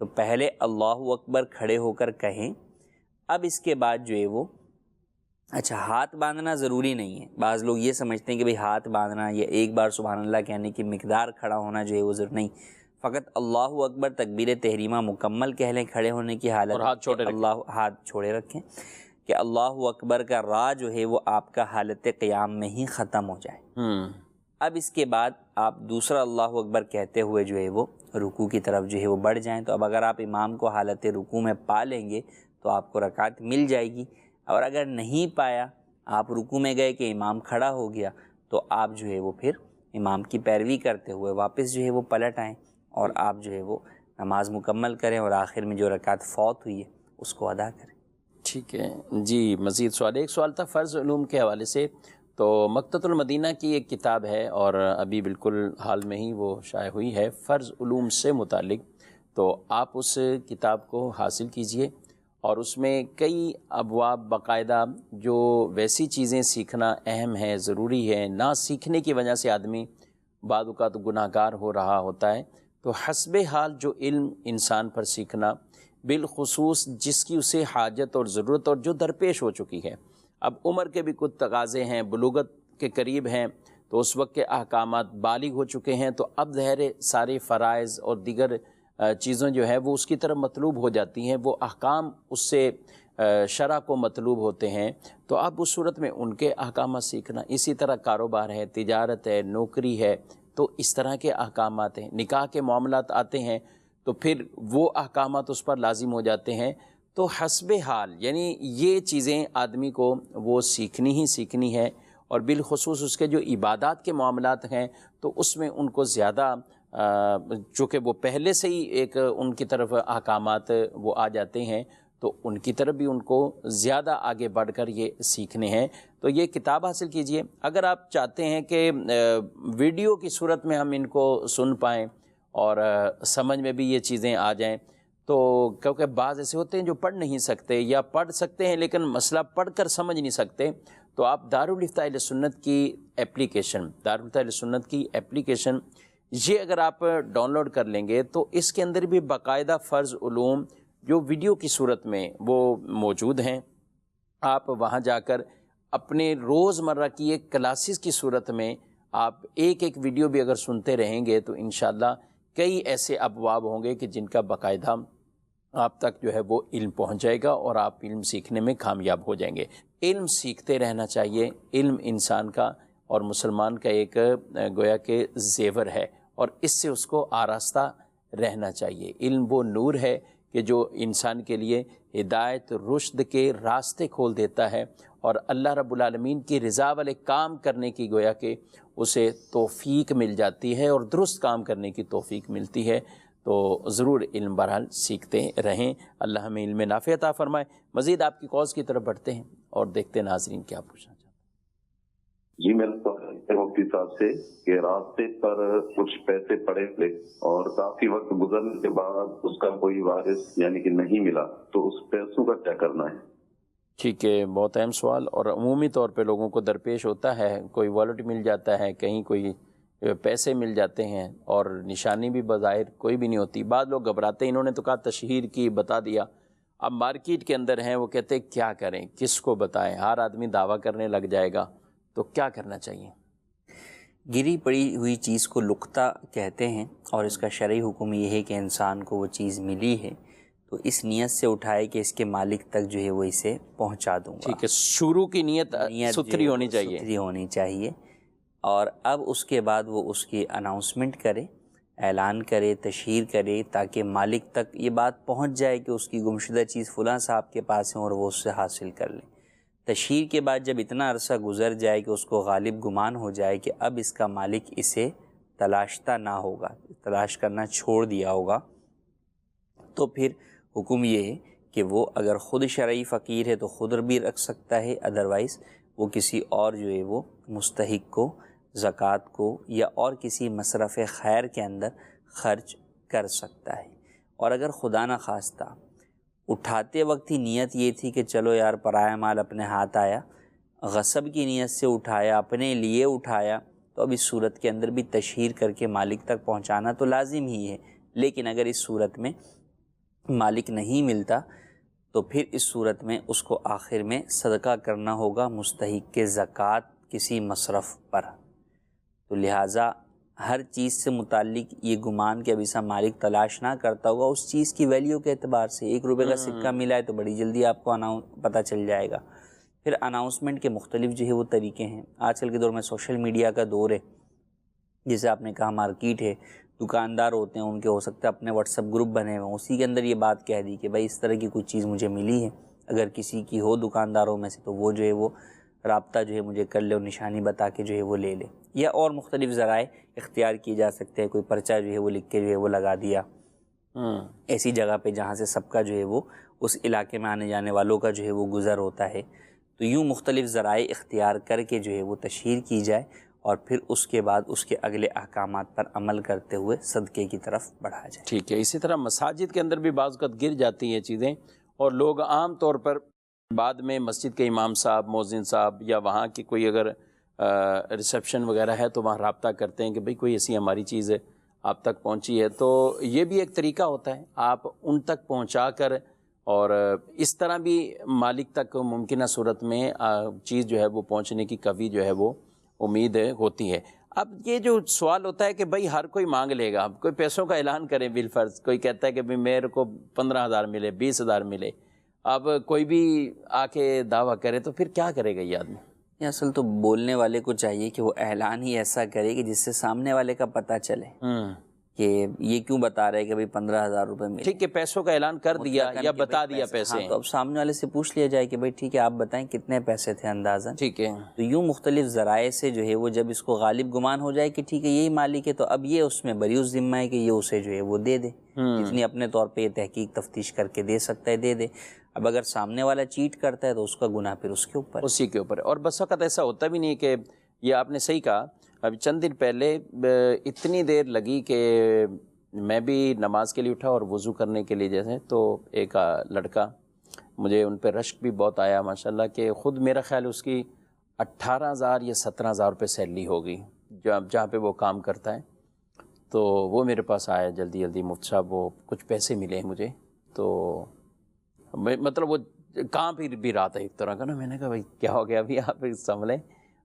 S3: تو پہلے اللہ اکبر کھڑے ہو کر کہیں، اب اس کے بعد جو ہے وہ اچھا ہاتھ باندھنا ضروری نہیں ہے. بعض لوگ یہ سمجھتے ہیں کہ بھئی ہاتھ باندھنا یا ایک بار سبحان اللہ کہنے کی مقدار کھڑا ہونا جو ہے وہ ضرور نہیں، فقط اللہ اکبر تکبیر تحریمہ مکمل کہہ لیں کھڑے ہونے کی حالت، اور ہاتھ چھوڑے رکھیں کہ اللہ اکبر کا را جو ہے وہ آپ کا حالت قیام میں ہی ختم ہو جائے. اب اس کے بعد آپ دوسرا اللہ اکبر کہتے ہوئے جو ہے وہ رکوع کی طرف جو ہے وہ بڑھ جائیں. تو اب اگر آپ امام کو حالت رکوع میں پا لیں گے تو آپ کو رکعت مل جائے گی، اور اگر نہیں پایا، آپ رکوع میں گئے کہ امام کھڑا ہو گیا، تو آپ جو ہے وہ پھر امام کی پیروی کرتے ہوئے واپس جو ہے وہ پلٹ آئیں اور آپ جو ہے وہ نماز مکمل کریں اور آخر میں جو رکعت فوت ہوئی ہے اس کو ادا کریں.
S2: ٹھیک ہے جی. مزید سوال، ایک سوال تھا فرض علوم کے حوالے سے. تو مکتبۃ المدینہ کی ایک کتاب ہے اور ابھی بالکل حال میں ہی وہ شائع ہوئی ہے فرض علوم سے متعلق، تو آپ اس کتاب کو حاصل کیجئے، اور اس میں کئی ابواب باقاعدہ جو ویسی چیزیں سیکھنا اہم ہے، ضروری ہے، نہ سیکھنے کی وجہ سے آدمی بعض اوقات گناہ گار ہو رہا ہوتا ہے. تو حسب حال جو علم انسان پر سیکھنا، بالخصوص جس کی اسے حاجت اور ضرورت اور جو درپیش ہو چکی ہے. اب عمر کے بھی کچھ تقاضے ہیں، بلوغت کے قریب ہیں، تو اس وقت کے احکامات بالغ ہو چکے ہیں، تو اب ظاہر سارے فرائض اور دیگر چیزیں جو ہے وہ اس کی طرف مطلوب ہو جاتی ہیں، وہ احکام اس سے شرع کو مطلوب ہوتے ہیں. تو اب اس صورت میں ان کے احکامات سیکھنا. اسی طرح کاروبار ہے، تجارت ہے، نوکری ہے، تو اس طرح کے احکامات ہیں. نکاح کے معاملات آتے ہیں تو پھر وہ احکامات اس پر لازم ہو جاتے ہیں. تو حسب حال یعنی یہ چیزیں آدمی کو وہ سیکھنی ہی سیکھنی ہے، اور بالخصوص اس کے جو عبادات کے معاملات ہیں تو اس میں ان کو زیادہ چونکہ وہ پہلے سے ہی ایک ان کی طرف احکامات وہ آ جاتے ہیں، تو ان کی طرف بھی ان کو زیادہ آگے بڑھ کر یہ سیکھنے ہیں. تو یہ کتاب حاصل کیجئے. اگر آپ چاہتے ہیں کہ ویڈیو کی صورت میں ہم ان کو سن پائیں اور سمجھ میں بھی یہ چیزیں آ جائیں، تو کیونکہ بعض ایسے ہوتے ہیں جو پڑھ نہیں سکتے یا پڑھ سکتے ہیں لیکن مسئلہ پڑھ کر سمجھ نہیں سکتے، تو آپ دارالفتاء اہل سنت کی اپلیکیشن یہ اگر آپ ڈاؤن لوڈ کر لیں گے تو اس کے اندر بھی باقاعدہ فرض علوم جو ویڈیو کی صورت میں وہ موجود ہیں. آپ وہاں جا کر اپنے روزمرہ کی ایک کلاسز کی صورت میں آپ ایک ایک ویڈیو بھی اگر سنتے رہیں گے تو انشاءاللہ کئی ایسے ابواب ہوں گے کہ جن کا باقاعدہ آپ تک جو ہے وہ علم پہنچ جائے گا اور آپ علم سیکھنے میں کامیاب ہو جائیں گے. علم سیکھتے رہنا چاہیے. علم انسان کا اور مسلمان کا ایک گویا کہ زیور ہے اور اس سے اس کو آراستہ رہنا چاہیے. علم وہ نور ہے کہ جو انسان کے لیے ہدایت رشد کے راستے کھول دیتا ہے اور اللہ رب العالمین کی رضا والے کام کرنے کی گویا کہ اسے توفیق مل جاتی ہے اور درست کام کرنے کی توفیق ملتی ہے. تو ضرور علم بہرحال سیکھتے رہیں. اللہ ہمیں علم نافع عطا فرمائے. مزید آپ کی کاز کی طرف بڑھتے ہیں اور دیکھتے ہیں ناظرین کیا پوچھنا چاہتے ہیں.
S9: جی میرا سوال مفتی صاحب سے کہ راستے پر کچھ پیسے پڑے تھے اور کافی وقت گزرنے کے بعد اس کا کوئی وارث یعنی کہ نہیں ملا تو اس پیسوں کا کیا کرنا ہے؟
S2: ٹھیک ہے، بہت اہم سوال اور عمومی طور پہ لوگوں کو درپیش ہوتا ہے. کوئی والٹ مل جاتا ہے، کہیں کوئی پیسے مل جاتے ہیں اور نشانی بھی بظاہر کوئی بھی نہیں ہوتی. بعض لوگ گھبراتے ہیں. انہوں نے تو کہا تشہیر کی، بتا دیا. اب مارکیٹ کے اندر ہیں، وہ کہتے ہیں کیا کریں، کس کو بتائیں، ہر آدمی دعویٰ کرنے لگ جائے گا. تو کیا کرنا چاہیے؟
S3: گری پڑی ہوئی چیز کو لقطہ کہتے ہیں اور اس کا شرعی حکم یہ ہے کہ انسان کو وہ چیز ملی ہے تو اس نیت سے اٹھائے کہ اس کے مالک تک جو ہے وہ اسے پہنچا دوں گا.
S2: ٹھیک ہے، شروع کی نیت ستھری ہونی چاہیے.
S3: ستھری ہونی چاہیے. اور اب اس کے بعد وہ اس کی اناؤنسمنٹ کرے، اعلان کرے، تشہیر کرے تاکہ مالک تک یہ بات پہنچ جائے کہ اس کی گمشدہ چیز فلاں صاحب کے پاس ہے اور وہ اس سے حاصل کر لیں. تشہیر کے بعد جب اتنا عرصہ گزر جائے کہ اس کو غالب گمان ہو جائے کہ اب اس کا مالک اسے تلاشتا نہ ہوگا، تلاش کرنا چھوڑ دیا ہوگا، تو پھر حکم یہ ہے کہ وہ اگر خود شرعی فقیر ہے تو خود بھی رکھ سکتا ہے، ادروائز وہ کسی اور جو ہے وہ مستحق کو، زکوٰۃ کو یا اور کسی مصرف خیر کے اندر خرچ کر سکتا ہے. اور اگر خدا نخواستہ اٹھاتے وقت ہی نیت یہ تھی کہ چلو یار پرایا مال اپنے ہاتھ آیا، غصب کی نیت سے اٹھایا، اپنے لیے اٹھایا، تو اب اس صورت کے اندر بھی تشہیر کر کے مالک تک پہنچانا تو لازم ہی ہے. لیکن اگر اس صورت میں مالک نہیں ملتا تو پھر اس صورت میں اس کو آخر میں صدقہ کرنا ہوگا مستحق کے زکوٰۃ کسی مصرف پر. تو لہٰذا ہر چیز سے متعلق یہ گمان کہ اب اسا مالک تلاش نہ کرتا ہوگا، اس چیز کی ویلیو کے اعتبار سے 1 روپے کا سکہ ملا ہے تو بڑی جلدی آپ کو پتہ چل جائے گا. پھر اناؤنسمنٹ کے مختلف جو ہے وہ طریقے ہیں. آج کل کے دور میں سوشل میڈیا کا دور ہے، جسے آپ نے کہا مارکیٹ ہے، دکاندار ہوتے ہیں، ان کے ہو سکتا ہے اپنے واٹس ایپ گروپ بنے ہوئے ہیں، اسی کے اندر یہ بات کہہ دی کہ بھائی اس طرح کی کوئی چیز مجھے ملی ہے، اگر کسی کی ہو دکانداروں میں سے تو وہ جو ہے وہ رابطہ جو ہے مجھے کر لے اور نشانی بتا کے جو ہے وہ لے لے. یا اور مختلف ذرائع اختیار کیے جا سکتے ہیں. کوئی پرچہ جو ہے وہ لکھ کے جو ہے وہ لگا دیا ایسی جگہ پہ جہاں سے سب کا جو ہے وہ اس علاقے میں آنے جانے والوں کا جو ہے وہ گزر ہوتا ہے. تو یوں مختلف ذرائع اختیار کر کے جو ہے وہ تشہیر کی جائے اور پھر اس کے بعد اس کے اگلے احکامات پر عمل کرتے ہوئے صدقے کی طرف بڑھا جائے.
S2: ٹھیک ہے. اسی طرح مساجد کے اندر بھی بعض اوقات گر جاتی ہیں چیزیں اور لوگ عام طور پر بعد میں مسجد کے امام صاحب، مؤذن صاحب یا وہاں کی کوئی اگر ریسیپشن وغیرہ ہے تو وہاں رابطہ کرتے ہیں کہ بھئی کوئی ایسی ہماری چیز آپ تک پہنچی ہے. تو یہ بھی ایک طریقہ ہوتا ہے، آپ ان تک پہنچا کر اور اس طرح بھی مالک تک ممکنہ صورت میں چیز جو ہے وہ پہنچنے کی کبھی جو ہے وہ امید ہوتی ہے. اب یہ جو سوال ہوتا ہے کہ بھئی ہر کوئی مانگ لے گا، کوئی پیسوں کا اعلان کرے بالفرض، کوئی کہتا ہے کہ بھئی میرے کو 15,000 ملے، 20,000 ملے، اب کوئی بھی آ کے دعویٰ کرے تو پھر کیا کرے گا یہ آدمی؟
S3: یہ اصل تو بولنے والے کو چاہیے کہ وہ اعلان ہی ایسا کرے کہ جس سے سامنے والے کا پتہ چلے کہ یہ کیوں بتا رہے کہ بھئی 15,000 روپے ملے.
S2: ٹھیک ہے، پیسوں کا اعلان کر دیا یا بتا دیا پیسے.
S3: ہاں، تو اب سامنے والے سے پوچھ لیا جائے کہ بھئی ٹھیک ہے آپ بتائیں کتنے پیسے تھے اندازاً.
S2: ٹھیک ہے.
S3: تو یوں مختلف ذرائع سے جو ہے وہ جب اس کو غالب گمان ہو جائے کہ ٹھیک ہے یہی مالک ہے تو اب یہ اس میں بری ذمہ ہے کہ یہ اسے جو ہے وہ دے دے، جتنی اپنے طور پہ یہ تحقیق تفتیش کر کے دے سکتا ہے دے دے. اب اگر سامنے والا چیٹ کرتا ہے تو اس کا گناہ پھر اس کے اوپر،
S2: اسی کے اوپر. اور بس وقت ایسا ہوتا بھی نہیں کہ یہ آپ نے صحیح کہا. اب چند دن پہلے اتنی دیر لگی کہ میں بھی نماز کے لیے اٹھا اور وضو کرنے کے لیے جیسے تو ایک لڑکا، مجھے ان پہ رشک بھی بہت آیا ماشاءاللہ کہ خود میرا خیال اس کی 18,000 یا 17,000 روپے سیلری ہوگی جہاں پہ وہ کام کرتا ہے. تو وہ میرے پاس آیا جلدی جلدی، مفتی صاحب وہ کچھ پیسے ملے مجھے. تو مطلب وہ کام پھر بھی رہا تھا ایک طرح کا نا. میں نے کہا بھائی کیا ہو گیا، ابھی آپ سنبھلیں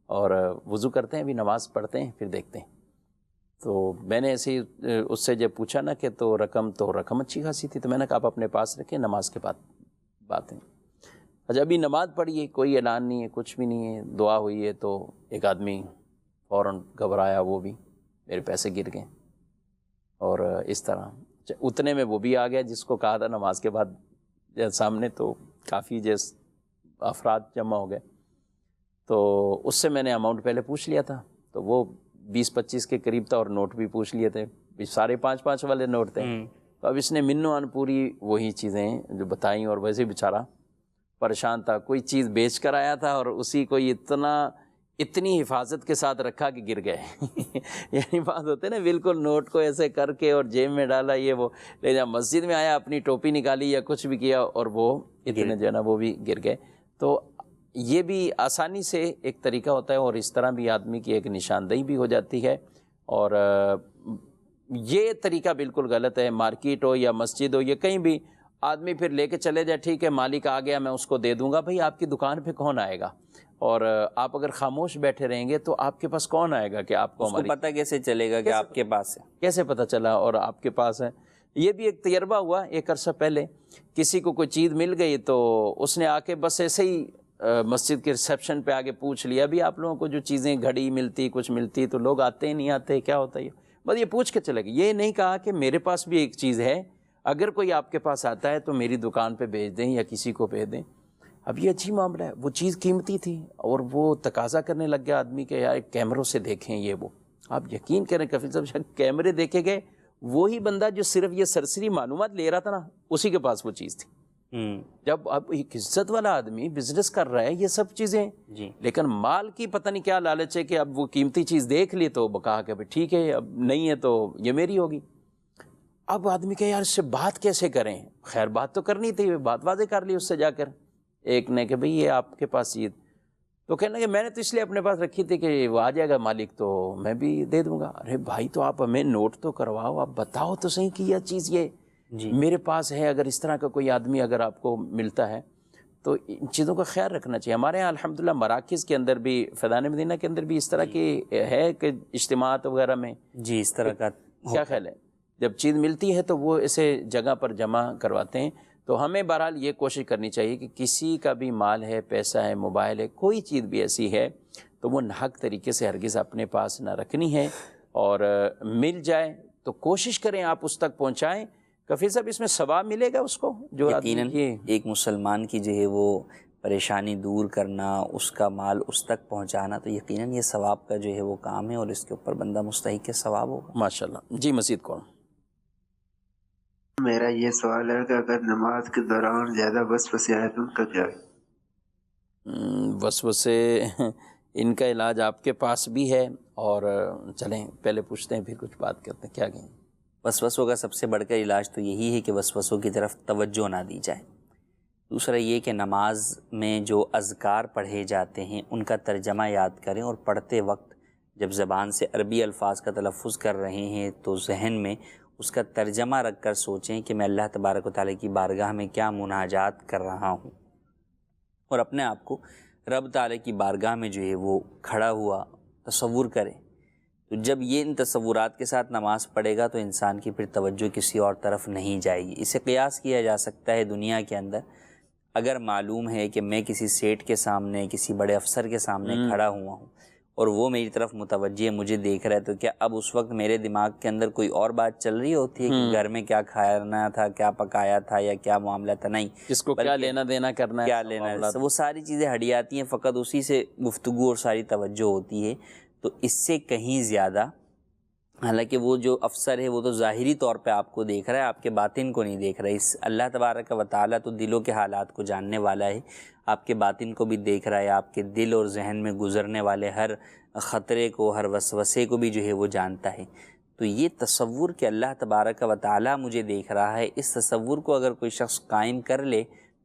S2: اور وضو کرتے ہیں، ابھی نماز پڑھتے ہیں پھر دیکھتے ہیں. تو میں نے ایسے ہی اس سے جب پوچھا نا کہ تو رقم اچھی خاصی تھی، تو میں نے کہا آپ اپنے پاس رکھیں، نماز کے بعد بات ہے. اچھا ابھی نماز پڑھی ہے، کوئی اعلان نہیں ہے، کچھ بھی نہیں ہے، دعا ہوئی ہے، تو ایک آدمی فوراً گھبرایا، وہ بھی میرے پیسے گر گئے. اور اس طرح اتنے میں وہ بھی آ گیا جس کو کہا تھا نماز کے بعد سامنے. تو کافی افراد جمع ہو گئے. تو اس سے میں نے اماؤنٹ پہلے پوچھ لیا تھا، تو وہ 20-25 کے قریب تھا، اور نوٹ بھی پوچھ لیے تھے، 5.5 والے نوٹ تھے. تو اب اس نے منو پوری وہی چیزیں جو بتائیں، اور ویسے بیچارہ پریشان تھا، کوئی چیز بیچ کر آیا تھا اور اسی کو اتنی حفاظت کے ساتھ رکھا کہ گر گئے. یعنی بات ہوتے نا، بالکل نوٹ کو ایسے کر کے اور جیب میں ڈالا، یہ وہ لے جا، مسجد میں آیا اپنی ٹوپی نکالی یا کچھ بھی کیا، اور وہ اتنے جو ہے نا وہ بھی گر گئے. تو یہ بھی آسانی سے ایک طریقہ ہوتا ہے، اور اس طرح بھی آدمی کی ایک نشاندہی بھی ہو جاتی ہے. اور یہ طریقہ بالکل غلط ہے. مارکیٹ ہو یا مسجد ہو یا کہیں بھی آدمی پھر لے کے چلے جائے، ٹھیک ہے مالک آ گیا میں اس کو دے دوں گا. بھائی آپ کی دکان پہ کون آئے گا؟ اور آپ اگر خاموش بیٹھے رہیں گے تو آپ کے پاس کون آئے گا کہ آپ کو
S3: پتہ کیسے چلے گا کہ آپ کے پاس ہے؟
S2: کیسے پتہ چلا اور آپ کے پاس ہے؟ یہ بھی ایک تجربہ ہوا ایک عرصہ پہلے. کسی کو کوئی چیز مل گئی تو اس نے آ کے بس ایسے ہی مسجد کے ریسیپشن پہ آگے پوچھ لیا. ابھی آپ لوگوں کو جو چیزیں گھڑی ملتی کچھ ملتی تو لوگ آتے نہیں آتے، کیا ہوتا ہے، بس یہ پوچھ کے چلے گئے. یہ نہیں کہا کہ میرے پاس بھی ایک چیز ہے، اگر کوئی آپ کے پاس آتا ہے تو میری دکان پہ بھیج دیں یا کسی کو بھیج دیں. اب یہ اچھی معاملہ ہے، وہ چیز قیمتی تھی اور وہ تقاضا کرنے لگ گیا آدمی کہ یار کیمروں سے دیکھیں یہ وہ. آپ یقین کریں کفیل صاحب، شاید کیمرے دیکھے گئے، وہی بندہ جو صرف یہ سرسری معلومات لے رہا تھا نا، اسی کے پاس وہ چیز تھی. جب اب ایک عزت والا آدمی بزنس کر رہا ہے یہ سب چیزیں
S3: جی،
S2: لیکن مال کی پتہ نہیں کیا لالچ ہے کہ اب وہ قیمتی چیز دیکھ لی تو کہا کہ ٹھیک ہے اب نہیں ہے تو یہ میری ہوگی. اب آدمی کہ یار اس سے بات کیسے کریں؟ خیر بات تو کرنی تھی، بات واضح کر لی اس سے جا کر ایک نے کہ بھئی یہ آپ کے پاس چیز، تو کہنے کہ میں نے تو اس لیے اپنے پاس رکھی تھی کہ وہ آ جائے گا مالک تو میں بھی دے دوں گا. ارے بھائی تو آپ ہمیں نوٹ تو کرواؤ، آپ بتاؤ تو صحیح کہ یہ چیز یہ
S3: جی
S2: میرے پاس ہے. اگر اس طرح کا کوئی آدمی اگر آپ کو ملتا ہے تو ان چیزوں کا خیال رکھنا چاہیے. ہمارے یہاں الحمدللہ مراکز کے اندر بھی، فیضان مدینہ کے اندر بھی اس طرح کی ہے کہ اجتماعات وغیرہ میں
S3: جی اس طرح کا
S2: کیا خیال ہے، جب چیز ملتی ہے تو وہ اسے جگہ پر جمع کرواتے ہیں. تو ہمیں بہرحال یہ کوشش کرنی چاہیے کہ کسی کا بھی مال ہے، پیسہ ہے، موبائل ہے، کوئی چیز بھی ایسی ہے تو وہ ناحق طریقے سے ہرگز اپنے پاس نہ رکھنی ہے. اور مل جائے تو کوشش کریں آپ اس تک پہنچائیں. کفیل صاحب اس میں ثواب ملے گا اس کو جو
S3: یقیناً ایک مسلمان کی جو ہے وہ پریشانی دور کرنا، اس کا مال اس تک پہنچانا، تو یقیناً یہ ثواب کا جو ہے وہ کام ہے اور اس کے اوپر بندہ مستحق ثواب ہوگا.
S2: ماشاءاللہ. جی مزید کون؟
S10: میرا یہ سوال ہے کہ اگر نماز کے دوران زیادہ وسوسے آئے تو ان کا کیا ہے؟
S2: وسوسے ان کا علاج آپ کے پاس بھی ہے، اور چلیں پہلے پوچھتے ہیں پھر کچھ بات کرتے ہیں. کیا کہیں؟
S3: وسوسوں کا سب سے بڑھ کر علاج تو یہی ہے کہ وسوسوں کی طرف توجہ نہ دی جائے. دوسرا یہ کہ نماز میں جو اذکار پڑھے جاتے ہیں ان کا ترجمہ یاد کریں، اور پڑھتے وقت جب زبان سے عربی الفاظ کا تلفظ کر رہے ہیں تو ذہن میں اس کا ترجمہ رکھ کر سوچیں کہ میں اللہ تبارک و تعالیٰ کی بارگاہ میں کیا مناجات کر رہا ہوں، اور اپنے آپ کو رب تعالیٰ کی بارگاہ میں جو ہے وہ کھڑا ہوا تصور کریں. تو جب یہ ان تصورات کے ساتھ نماز پڑھے گا تو انسان کی پھر توجہ کسی اور طرف نہیں جائے گی. اسے قیاس کیا جا سکتا ہے دنیا کے اندر، اگر معلوم ہے کہ میں کسی سیٹ کے سامنے، کسی بڑے افسر کے سامنے کھڑا ہوا ہوں اور وہ میری طرف متوجہ ہے، مجھے دیکھ رہا ہے، تو کیا اب اس وقت میرے دماغ کے اندر کوئی اور بات چل رہی ہوتی ہے کہ گھر میں کیا کھانا تھا، کیا پکایا تھا یا کیا معاملہ تھا؟ نہیں،
S2: اس کو کیا لینا دینا کرنا ہے،
S3: کیا لینا ہے، وہ ساری چیزیں ہٹ جاتی ہیں، فقط اسی سے گفتگو اور ساری توجہ ہوتی ہے. تو اس سے کہیں زیادہ، حالانکہ وہ جو افسر ہے وہ تو ظاہری طور پہ آپ کو دیکھ رہا ہے، آپ کے باطن کو نہیں دیکھ رہا ہے. اس اللہ تبارک و تعالیٰ تو دلوں کے حالات کو جاننے والا ہے، آپ کے باطن کو بھی دیکھ رہا ہے، آپ کے دل اور ذہن میں گزرنے والے ہر خطرے کو، ہر وسوسے کو بھی جو ہے وہ جانتا ہے. تو یہ تصور کہ اللہ تبارک و تعالیٰ مجھے دیکھ رہا ہے، اس تصور کو اگر کوئی شخص قائم کر لے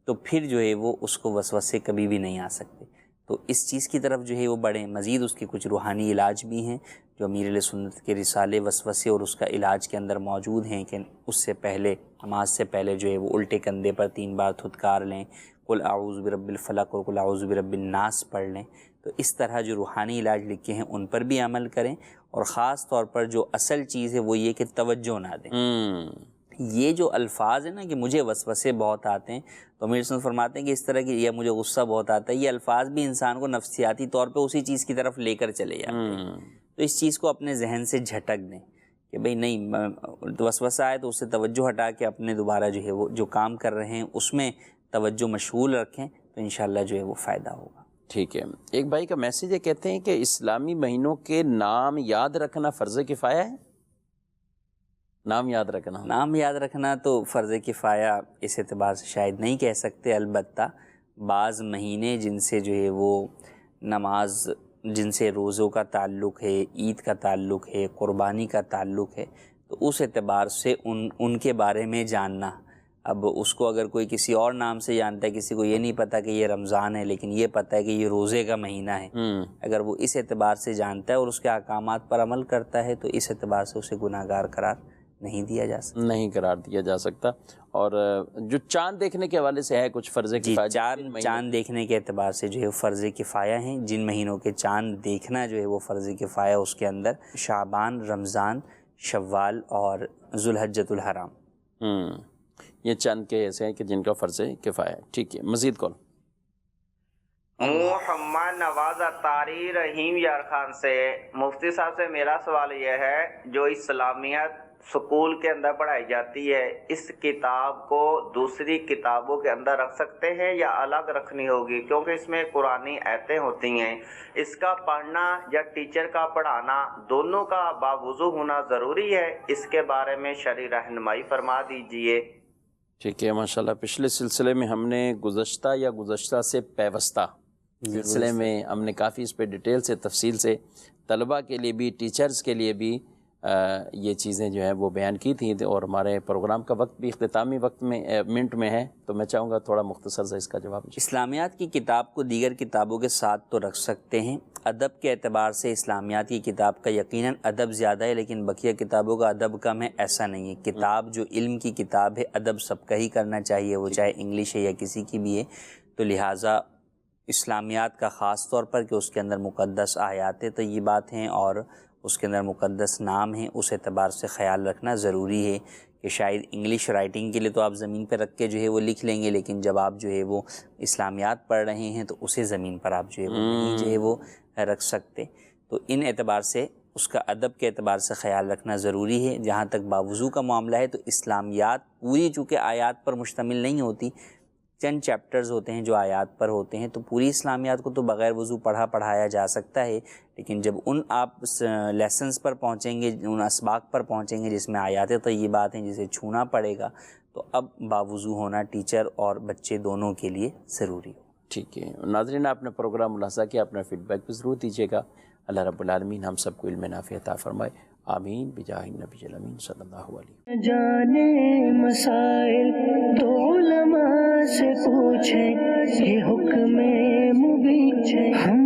S3: تو پھر جو ہے وہ اس کو وسوسے کبھی بھی نہیں آ سکتے. تو اس چیز کی طرف جو ہے وہ بڑھیں. مزید اس کے کچھ روحانی علاج بھی ہیں جو امیر اہل سنت کے رسالے وسوسے اور اس کا علاج کے اندر موجود ہیں کہ اس سے پہلے نماز سے پہلے جو ہے وہ الٹے کندھے پر 3 بار تھتکار لیں، قل اعوذ برب الفلق اور قل اعوذ برب الناس پڑھ لیں. تو اس طرح جو روحانی علاج لکھے ہیں ان پر بھی عمل کریں، اور خاص طور پر جو اصل چیز ہے وہ یہ کہ توجہ نہ دیں. یہ جو الفاظ ہیں نا کہ مجھے وسوسے بہت آتے ہیں، تو امیر سنت فرماتے ہیں کہ اس طرح کی، یا مجھے غصہ بہت آتا ہے، یہ الفاظ بھی انسان کو نفسیاتی طور پہ اسی چیز کی طرف لے کر چلے جاتے ہیں. تو اس چیز کو اپنے ذہن سے جھٹک دیں کہ بھئی نہیں، وسوسہ آئے تو اس سے توجہ ہٹا کے اپنے دوبارہ جو ہے وہ جو کام کر رہے ہیں اس میں توجہ مشغول رکھیں، تو انشاءاللہ جو ہے وہ فائدہ ہوگا.
S2: ٹھیک ہے. ایک بھائی کا میسیج ہے، کہتے ہیں کہ اسلامی مہینوں کے نام یاد رکھنا فرض کفایہ ہے؟ نام یاد رکھنا تو فرض کفایہ اس اعتبار سے شاید نہیں کہہ سکتے، البتہ بعض مہینے جن سے جو ہے وہ نماز، جن سے روزوں کا تعلق ہے، عید کا تعلق ہے، قربانی کا تعلق ہے، تو اس اعتبار سے ان کے بارے میں جاننا. اب اس کو اگر کوئی کسی اور نام سے جانتا ہے، کسی کو یہ نہیں پتہ کہ یہ رمضان ہے لیکن یہ پتہ ہے کہ یہ روزے کا مہینہ ہے، اگر وہ اس اعتبار سے جانتا ہے اور اس کے احکامات پر عمل کرتا ہے تو اس اعتبار سے اسے گناہ گار قرار نہیں قرار دیا جا سکتا. اور جو چاند دیکھنے کے حوالے سے ہے کچھ فرض کفایہ،
S3: چاند دیکھنے کے اعتبار سے جو ہے فرض کفایہ ہیں. جن مہینوں کے چاند دیکھنا جو ہے وہ فرض کفایہ، اس کے اندر شعبان، رمضان، شوال اور ذوالحجۃ الحرام.
S2: یہ چند کے ایسے ہیں کہ جن کا فرض کفایہ ہے. ٹھیک ہے، مزید کون؟
S11: محمد نواز اتاری رحیم یار خان سے. مفتی صاحب سے میرا سوال یہ ہے، جو اسلامیات سکول کے اندر پڑھائی جاتی ہے، اس کتاب کو دوسری کتابوں کے اندر رکھ سکتے ہیں یا الگ رکھنی ہوگی؟ کیونکہ اس میں قرآنی آیتیں ہوتی ہیں، اس کا پڑھنا یا ٹیچر کا پڑھانا دونوں کا باوضو ہونا ضروری ہے. اس کے بارے میں شرعی رہنمائی فرما دیجئے.
S2: ٹھیک ہے، ماشاءاللہ. پچھلے سلسلے میں ہم نے گزشتہ سے پیوستہ سلسلے میں ہم نے کافی اس پہ ڈیٹیل سے، تفصیل سے طلباء کے لیے بھی، ٹیچرز کے لیے بھی یہ چیزیں جو ہیں وہ بیان کی تھیں. اور ہمارے پروگرام کا وقت بھی اختتامی وقت میں منٹ میں ہے، تو میں چاہوں گا تھوڑا مختصر سے اس کا جواب.
S3: اسلامیات کی کتاب کو دیگر کتابوں کے ساتھ تو رکھ سکتے ہیں. ادب کے اعتبار سے اسلامیات کی کتاب کا یقیناً ادب زیادہ ہے، لیکن بقیہ کتابوں کا ادب کم ہے، ایسا نہیں ہے. کتاب جو علم کی کتاب ہے، ادب سب کا ہی کرنا چاہیے، وہ چاہے انگلش ہے یا کسی کی بھی ہے. تو لہٰذا اسلامیات کا خاص طور پر کہ اس کے اندر مقدس آیات طیبات ہیں اور اس کے اندر مقدس نام ہیں، اس اعتبار سے خیال رکھنا ضروری ہے کہ شاید انگلش رائٹنگ کے لیے تو آپ زمین پہ رکھ کے جو ہے وہ لکھ لیں گے، لیکن جب آپ جو ہے وہ اسلامیات پڑھ رہے ہیں تو اسے زمین پر آپ جو ہے وہ نہیں جو ہے وہ رکھ سکتے. تو ان اعتبار سے اس کا ادب کے اعتبار سے خیال رکھنا ضروری ہے. جہاں تک باوضو کا معاملہ ہے تو اسلامیات پوری چونکہ آیات پر مشتمل نہیں ہوتی، چند چیپٹرز ہوتے ہیں جو آیات پر ہوتے ہیں، تو پوری اسلامیات کو تو بغیر وضو پڑھایا جا سکتا ہے. لیکن جب ان آپ لیسنز پر پہنچیں گے، ان اسباق پر پہنچیں گے جس میں آیات طیبات ہیں، جسے چھونا پڑے گا، تو اب باوضو ہونا ٹیچر اور بچے دونوں کے لیے ضروری ہو.
S2: ٹھیک ہے ناظرین، آپ نے پروگرام ملاحظہ کیا، اپنا فیڈ بیک بھی ضرور دیجیے گا. اللہ رب العالمین ہم سب کو علم نافع عطا فرمائے. آمین بجاہ النبی الامین صلی اللہ علیہ وسلم.
S1: جانے مسائل تو علماء سے پوچھیں، یہ حکم مبین ہم